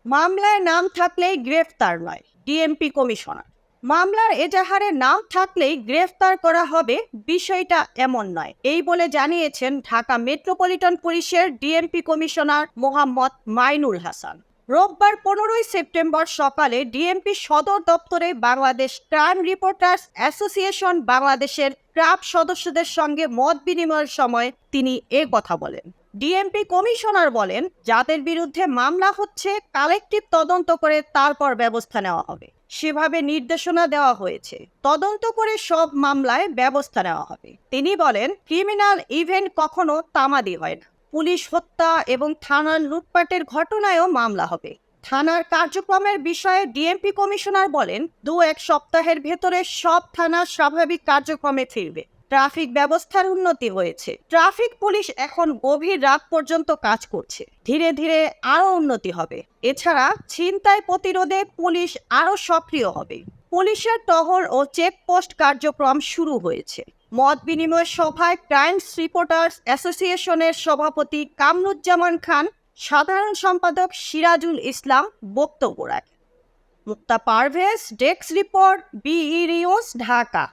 মামলায় নাম থাকলেই গ্রেফতার নয়, ডিএমপি কমিশনার। মামলার এজাহারে নাম থাকলেই গ্রেফতার করা হবে, বিষয়টা এমন নয়, এই বলে জানিয়েছেন ঢাকা মেট্রোপলিটন পুলিশের ডিএমপি কমিশনার মোহাম্মদ মাইনুল হাসান। রোববার 15 সেপ্টেম্বর সকালে ডিএমপি সদর দপ্তরে বাংলাদেশ ক্রাইম রিপোর্টার্স অ্যাসোসিয়েশন বাংলাদেশের ক্রাব সদস্যদের সঙ্গে মত বিনিময়ের সময় তিনি কথা বলেন। ডিএমপি কমিশনার বলেন, যাদের বিরুদ্ধে মামলা হচ্ছে কালেকটিভ তদন্ত করে তারপর ব্যবস্থা নেওয়া হবে, সেভাবে নির্দেশনা দেওয়া হয়েছে। তদন্ত করে সব মামলায় ব্যবস্থা নেওয়া হবে। তিনি বলেন, ক্রিমিনাল ইভেন্ট কখনো তামাদি হয় না। পুলিশ হত্যা এবং থানার লুটপাটের ঘটনায়ও মামলা হবে। থানার কার্যক্রমের বিষয়ে ডিএমপি কমিশনার বলেন, 2-1 সপ্তাহের ভেতরে সব থানা স্বাভাবিক কার্যক্রমে ফিরবে। ট্রাফিক ব্যবস্থার উন্নতি হয়েছে। ট্রাফিক পুলিশ এখন গভীর রাত পর্যন্ত কাজ করছে। ধীরে ধীরে আরো উন্নতি হবে। এছাড়া ছিনতাই প্রতিরোধে পুলিশ আরো সক্রিয় হবে। পুলিশের টহল ও চেকপোস্ট কার্যক্রম শুরু হয়েছে। মত বিনিময় সভায় ক্রাইম রিপোর্টার্স অ্যাসোসিয়েশনের সভাপতি কামরুজ্জামান খান, সাধারণ সম্পাদক সিরাজুল ইসলাম বক্তব্য রাখেন। Mukta Parvez, desk report, BE news, Dhaka.